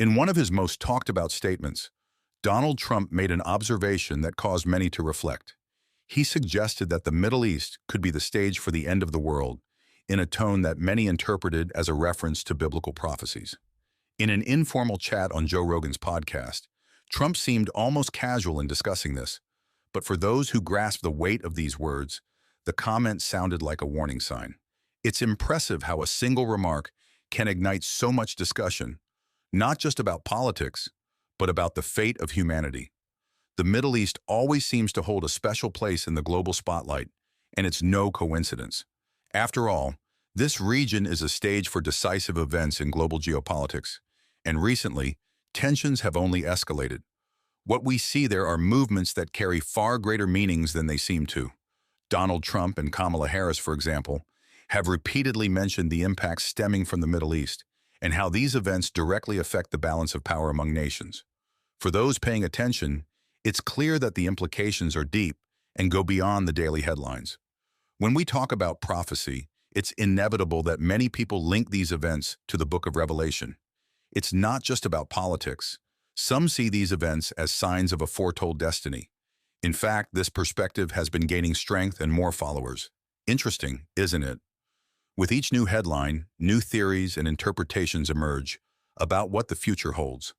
In one of his most talked about statements, Donald Trump made an observation that caused many to reflect. He suggested that the Middle East could be the stage for the end of the world, in a tone that many interpreted as a reference to biblical prophecies. In an informal chat on Joe Rogan's podcast, Trump seemed almost casual in discussing this, but for those who grasped the weight of these words, the comment sounded like a warning sign. It's impressive how a single remark can ignite so much discussion, not just about politics, but about the fate of humanity. The Middle East always seems to hold a special place in the global spotlight, and it's no coincidence. After all, this region is a stage for decisive events in global geopolitics, and recently, tensions have only escalated. What we see there are movements that carry far greater meanings than they seem to. Donald Trump and Kamala Harris, for example, have repeatedly mentioned the impacts stemming from the Middle East and how these events directly affect the balance of power among nations. For those paying attention, it's clear that the implications are deep and go beyond the daily headlines. When we talk about prophecy, it's inevitable that many people link these events to the book of Revelation. It's not just about politics. Some see these events as signs of a foretold destiny. In fact, this perspective has been gaining strength and more followers. Interesting, isn't it? With each new headline, new theories and interpretations emerge about what the future holds.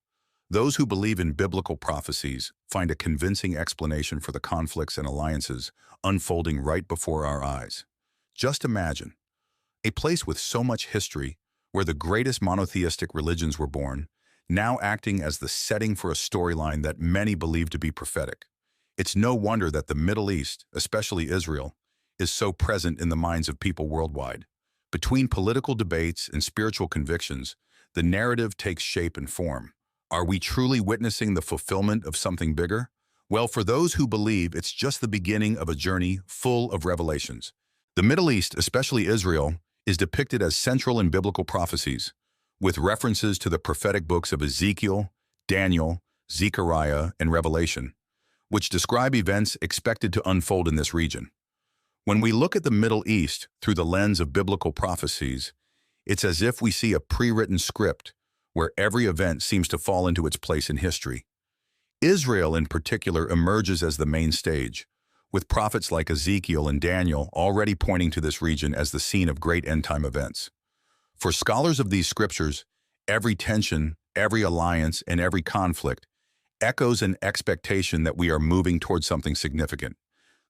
Those who believe in biblical prophecies find a convincing explanation for the conflicts and alliances unfolding right before our eyes. Just imagine, a place with so much history, where the greatest monotheistic religions were born, now acting as the setting for a storyline that many believe to be prophetic. It's no wonder that the Middle East, especially Israel, is so present in the minds of people worldwide. Between political debates and spiritual convictions, the narrative takes shape and form. Are we truly witnessing the fulfillment of something bigger? Well, for those who believe, it's just the beginning of a journey full of revelations. The Middle East, especially Israel, is depicted as central in biblical prophecies, with references to the prophetic books of Ezekiel, Daniel, Zechariah, and Revelation, which describe events expected to unfold in this region. When we look at the Middle East through the lens of biblical prophecies, it's as if we see a pre-written script where every event seems to fall into its place in history. Israel, in particular, emerges as the main stage, with prophets like Ezekiel and Daniel already pointing to this region as the scene of great end-time events. For scholars of these scriptures, every tension, every alliance, and every conflict echoes an expectation that we are moving towards something significant.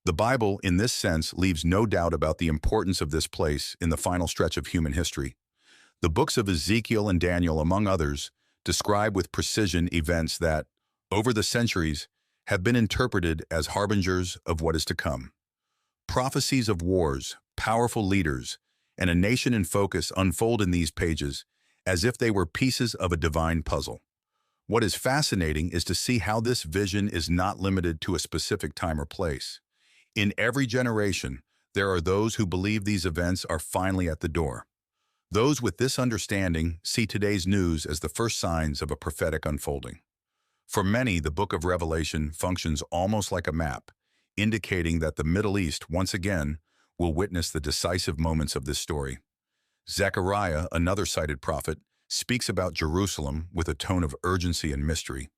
The Bible, in this sense, leaves no doubt about the importance of this place in the final stretch of human history. The books of Ezekiel and Daniel, among others, describe with precision events that, over the centuries, have been interpreted as harbingers of what is to come. Prophecies of wars, powerful leaders, and a nation in focus unfold in these pages as if they were pieces of a divine puzzle. What is fascinating is to see how this vision is not limited to a specific time or place. In every generation, there are those who believe these events are finally at the door. Those with this understanding see today's news as the first signs of a prophetic unfolding. For many, the book of Revelation functions almost like a map, indicating that the Middle East, once again, will witness the decisive moments of this story. Zechariah, another cited prophet, speaks about Jerusalem with a tone of urgency and mystery.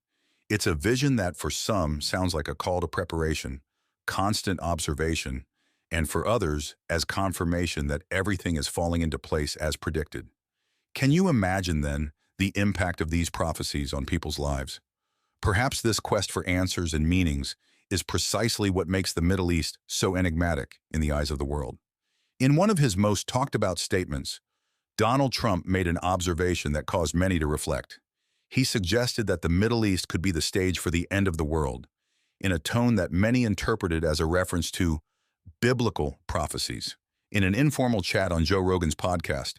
It's a vision that for some sounds like a call to preparation, constant observation, and for others as confirmation that everything is falling into place as predicted. Can you imagine, then, the impact of these prophecies on people's lives? Perhaps this quest for answers and meanings is precisely what makes the Middle East so enigmatic in the eyes of the world. In one of his most talked about statements, Donald Trump made an observation that caused many to reflect. He suggested that the Middle East could be the stage for the end of the world, in a tone that many interpreted as a reference to biblical prophecies. In an informal chat on Joe Rogan's podcast,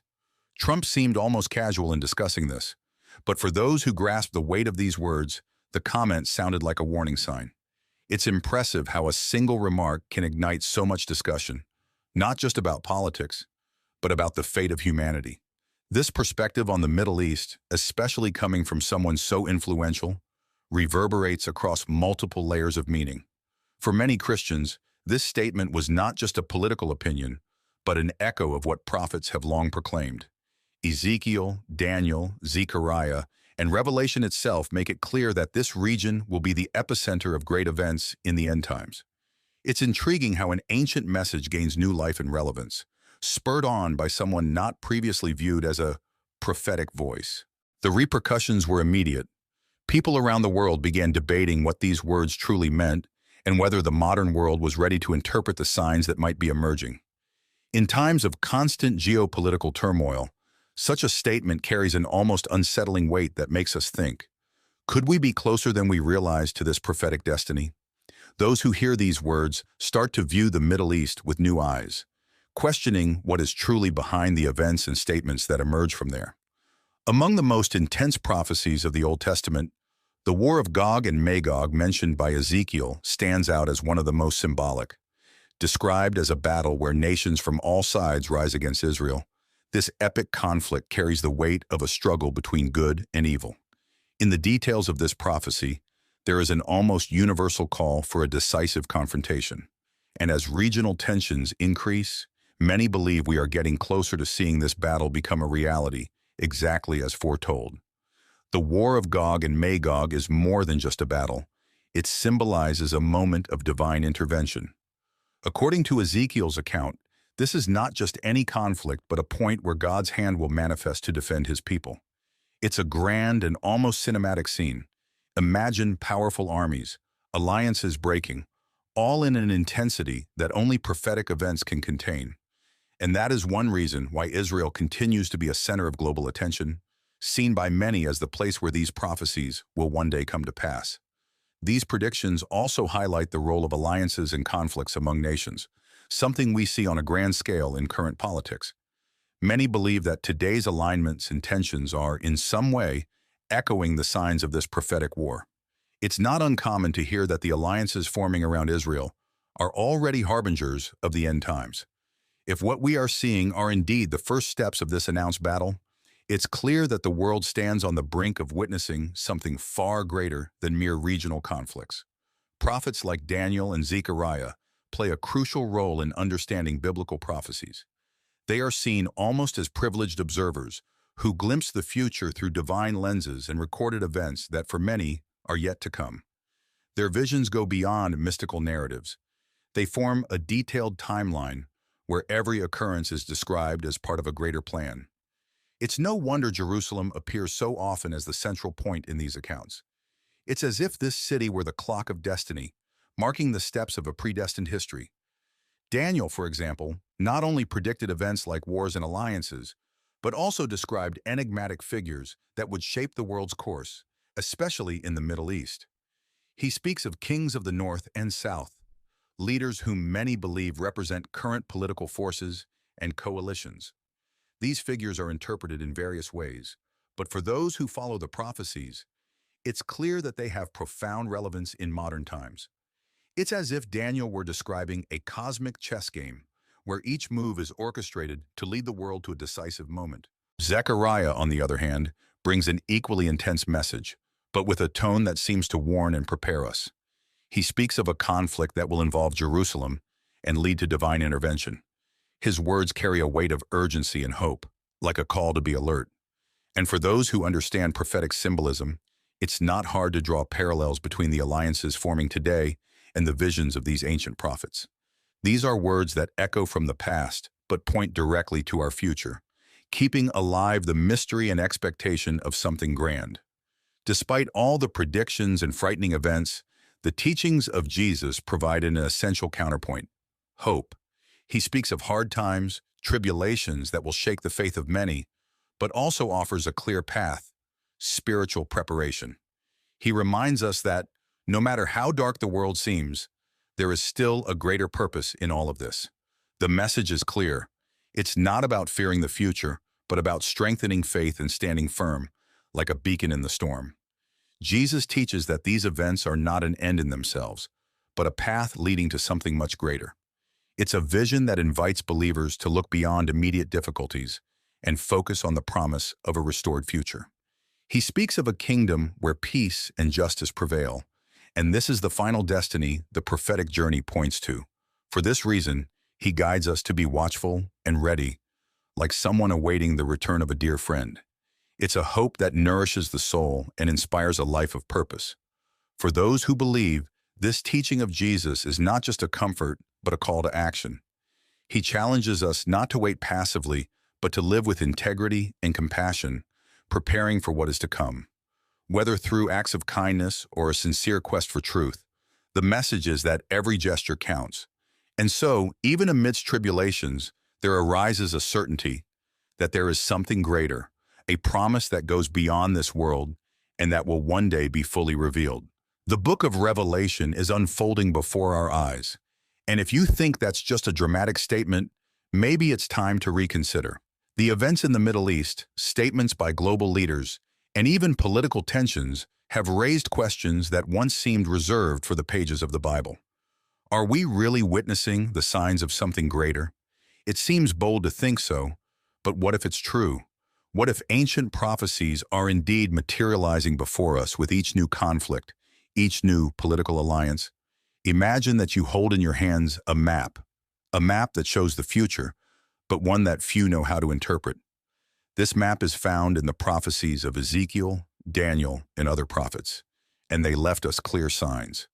Trump seemed almost casual in discussing this, but for those who grasped the weight of these words, the comment sounded like a warning sign. It's impressive how a single remark can ignite so much discussion, not just about politics, but about the fate of humanity. This perspective on the Middle East, especially coming from someone so influential, reverberates across multiple layers of meaning. For many Christians, this statement was not just a political opinion, but an echo of what prophets have long proclaimed. Ezekiel, Daniel, Zechariah, and Revelation itself make it clear that this region will be the epicenter of great events in the end times. It's intriguing how an ancient message gains new life and relevance, spurred on by someone not previously viewed as a prophetic voice. The repercussions were immediate. People around the world began debating what these words truly meant and whether the modern world was ready to interpret the signs that might be emerging. In times of constant geopolitical turmoil, such a statement carries an almost unsettling weight that makes us think, could we be closer than we realize to this prophetic destiny? Those who hear these words start to view the Middle East with new eyes, questioning what is truly behind the events and statements that emerge from there. Among the most intense prophecies of the Old Testament, the war of Gog and Magog mentioned by Ezekiel stands out as one of the most symbolic. Described as a battle where nations from all sides rise against Israel, this epic conflict carries the weight of a struggle between good and evil. In the details of this prophecy, there is an almost universal call for a decisive confrontation. And as regional tensions increase, many believe we are getting closer to seeing this battle become a reality, exactly as foretold. The war of Gog and Magog is more than just a battle. It symbolizes a moment of divine intervention. According to Ezekiel's account, this is not just any conflict, but a point where God's hand will manifest to defend his people. It's a grand and almost cinematic scene. Imagine powerful armies, alliances breaking, all in an intensity that only prophetic events can contain. And that is one reason why Israel continues to be a center of global attention, seen by many as the place where these prophecies will one day come to pass. These predictions also highlight the role of alliances and conflicts among nations, something we see on a grand scale in current politics. Many believe that today's alignments and tensions are, in some way, echoing the signs of this prophetic war. It's not uncommon to hear that the alliances forming around Israel are already harbingers of the end times. If what we are seeing are indeed the first steps of this announced battle, it's clear that the world stands on the brink of witnessing something far greater than mere regional conflicts. Prophets like Daniel and Zechariah play a crucial role in understanding biblical prophecies. They are seen almost as privileged observers who glimpse the future through divine lenses and recorded events that for many are yet to come. Their visions go beyond mystical narratives. They form a detailed timeline where every occurrence is described as part of a greater plan. It's no wonder Jerusalem appears so often as the central point in these accounts. It's as if this city were the clock of destiny, marking the steps of a predestined history. Daniel, for example, not only predicted events like wars and alliances, but also described enigmatic figures that would shape the world's course, especially in the Middle East. He speaks of kings of the north and south, leaders whom many believe represent current political forces and coalitions. These figures are interpreted in various ways, but for those who follow the prophecies, it's clear that they have profound relevance in modern times. It's as if Daniel were describing a cosmic chess game, where each move is orchestrated to lead the world to a decisive moment. Zechariah, on the other hand, brings an equally intense message, but with a tone that seems to warn and prepare us. He speaks of a conflict that will involve Jerusalem and lead to divine intervention. His words carry a weight of urgency and hope, like a call to be alert. And for those who understand prophetic symbolism, it's not hard to draw parallels between the alliances forming today and the visions of these ancient prophets. These are words that echo from the past, but point directly to our future, keeping alive the mystery and expectation of something grand. Despite all the predictions and frightening events, the teachings of Jesus provide an essential counterpoint: hope. He speaks of hard times, tribulations that will shake the faith of many, but also offers a clear path: spiritual preparation. He reminds us that, no matter how dark the world seems, there is still a greater purpose in all of this. The message is clear. It's not about fearing the future, but about strengthening faith and standing firm, like a beacon in the storm. Jesus teaches that these events are not an end in themselves, but a path leading to something much greater. It's a vision that invites believers to look beyond immediate difficulties and focus on the promise of a restored future. He speaks of a kingdom where peace and justice prevail, and this is the final destiny the prophetic journey points to. For this reason, he guides us to be watchful and ready, like someone awaiting the return of a dear friend. It's a hope that nourishes the soul and inspires a life of purpose. For those who believe, this teaching of Jesus is not just a comfort, but a call to action. He challenges us not to wait passively, but to live with integrity and compassion, preparing for what is to come. Whether through acts of kindness or a sincere quest for truth, the message is that every gesture counts. And so, even amidst tribulations, there arises a certainty that there is something greater, a promise that goes beyond this world and that will one day be fully revealed. The book of Revelation is unfolding before our eyes. And if you think that's just a dramatic statement, maybe it's time to reconsider. The events in the Middle East, statements by global leaders, and even political tensions have raised questions that once seemed reserved for the pages of the Bible. Are we really witnessing the signs of something greater? It seems bold to think so, but what if it's true? What if ancient prophecies are indeed materializing before us with each new conflict, each new political alliance? Imagine that you hold in your hands a map that shows the future, but one that few know how to interpret. This map is found in the prophecies of Ezekiel, Daniel, and other prophets, and they left us clear signs.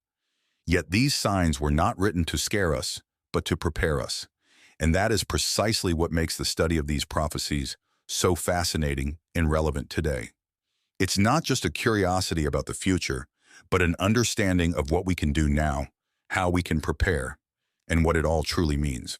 Yet these signs were not written to scare us, but to prepare us. And that is precisely what makes the study of these prophecies so fascinating and relevant today. It's not just a curiosity about the future, but an understanding of what we can do now, how we can prepare, and what it all truly means.